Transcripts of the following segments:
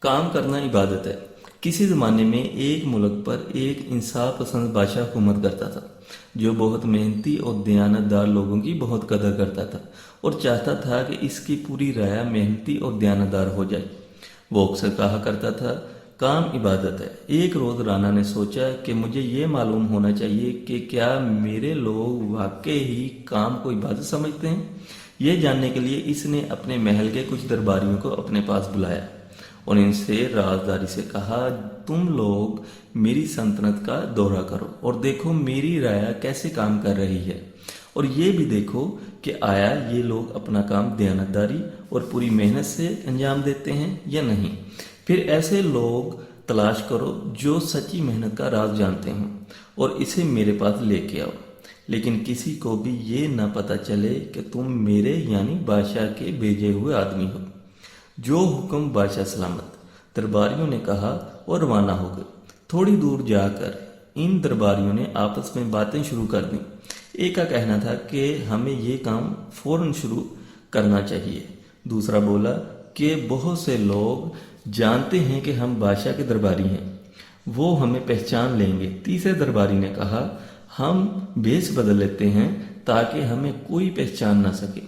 काम करना इबादत है। किसी ज़माने में एक मुल्क पर एक इंसाफ पसंद बादशाह हुकूमत करता था, जो बहुत मेहनती और दयानतदार लोगों की बहुत कदर करता था और चाहता था कि इसकी पूरी राया मेहनती और दयानतदार हो जाए। वो अक्सर कहा करता था, काम इबादत है। एक रोज़ राना ने सोचा कि मुझे ये मालूम होना चाहिए कि क्या मेरे लोग वाकई ही काम को इबादत समझते हैं। ये जानने के लिए इसने अपने महल के कुछ दरबारियों को अपने पास बुलाया और इनसे राजदारी से कहा, तुम लोग मेरी सल्तनत का दौरा करो और देखो मेरी राया कैसे काम कर रही है, और ये भी देखो कि आया ये लोग अपना काम दयानतदारी और पूरी मेहनत से अंजाम देते हैं या नहीं। फिर ऐसे लोग तलाश करो जो सच्ची मेहनत का राज जानते हों और इसे मेरे पास लेके आओ, लेकिन किसी को भी ये ना पता चले कि तुम मेरे यानी बादशाह के भेजे हुए आदमी हो। जो हुक्म बादशाह सलामत, दरबारियों ने कहा और रवाना हो गए। थोड़ी दूर जाकर इन दरबारियों ने आपस में बातें शुरू कर दी। एक का कहना था कि हमें ये काम फौरन शुरू करना चाहिए। दूसरा बोला कि बहुत से लोग जानते हैं कि हम बादशाह के दरबारी हैं, वो हमें पहचान लेंगे। तीसरे दरबारी ने कहा, हम भेष बदल लेते हैं ताकि हमें कोई पहचान ना सके।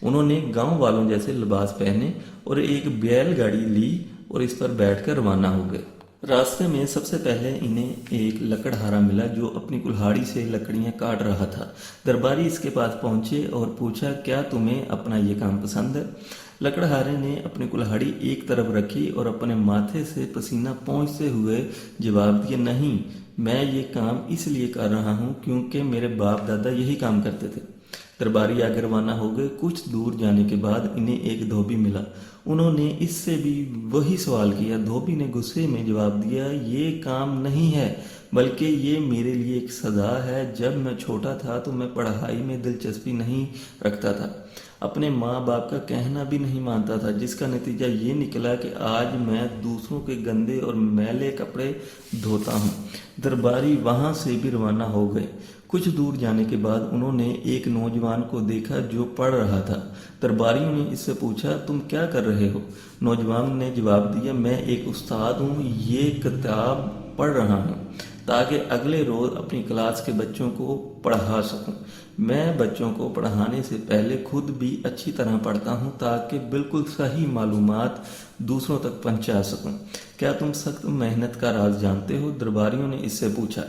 उन्होंने गांव वालों जैसे लिबास पहने और एक बैलगाड़ी ली और इस पर बैठकर रवाना हो गए। रास्ते में सबसे पहले इन्हें एक लकड़हारा मिला जो अपनी कुल्हाड़ी से लकड़ियां काट रहा था। दरबारी इसके पास पहुंचे और पूछा, क्या तुम्हें अपना ये काम पसंद है? लकड़हारे ने अपनी कुल्हाड़ी एक तरफ रखी और अपने माथे से पसीना पोंछते हुए जवाब दिया, नहीं, मैं ये काम इसलिए कर रहा हूँ क्योंकि मेरे बाप दादा यही काम करते थे। दरबारी आगे रवाना हो गए। कुछ दूर जाने के बाद इन्हें एक धोबी मिला। उन्होंने इससे भी वही सवाल किया। धोबी ने गुस्से में जवाब दिया, ये काम नहीं है बल्कि ये मेरे लिए एक सजा है। जब मैं छोटा था तो मैं पढ़ाई में दिलचस्पी नहीं रखता था, अपने माँ बाप का कहना भी नहीं मानता था, जिसका नतीजा ये निकला कि आज मैं दूसरों के गंदे और मैले कपड़े धोता हूँ। दरबारी वहाँ से भी रवाना हो गए। कुछ दूर जाने के बाद उन्होंने एक नौजवान को देखा जो पढ़ रहा था। दरबारियों ने इससे पूछा, तुम क्या कर रहे हो? नौजवान ने जवाब दिया, मैं एक उस्ताद हूँ, ये किताब पढ़ रहा हूँ ताकि अगले रोज़ अपनी क्लास के बच्चों को पढ़ा सकूं। मैं बच्चों को पढ़ाने से पहले खुद भी अच्छी तरह पढ़ता हूं ताकि बिल्कुल सही मालूमात दूसरों तक पहुंचा सकूं। क्या तुम सख्त मेहनत का राज जानते हो? दरबारियों ने इससे पूछा।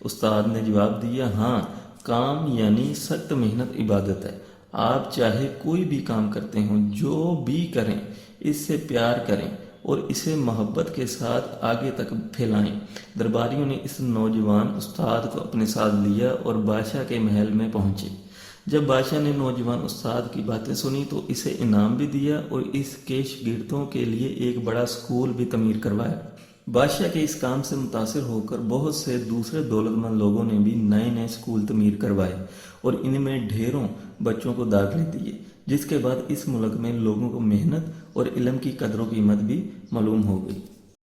उस्ताद ने जवाब दिया, हाँ, काम यानी सख्त मेहनत इबादत है। आप चाहे कोई भी काम करते हो, जो भी करें इससे प्यार करें और इसे मोहब्बत के साथ आगे तक फैलाएं। दरबारियों ने इस नौजवान उस्ताद को अपने साथ लिया और बादशाह के महल में पहुंचे। जब बादशाह ने नौजवान उस्ताद की बातें सुनी तो इसे इनाम भी दिया और इसके शागिर्दों के लिए एक बड़ा स्कूल भी तमीर करवाया। बादशाह के इस काम से मुतासिर होकर बहुत से दूसरे दौलतमंद लोगों ने भी नए नए स्कूल तमीर करवाए और इनमें ढेरों बच्चों को दाखिले दिए, जिसके बाद इस मुल्क में लोगों को मेहनत और इल्म की कदर व कीमत भी मालूम हो गई।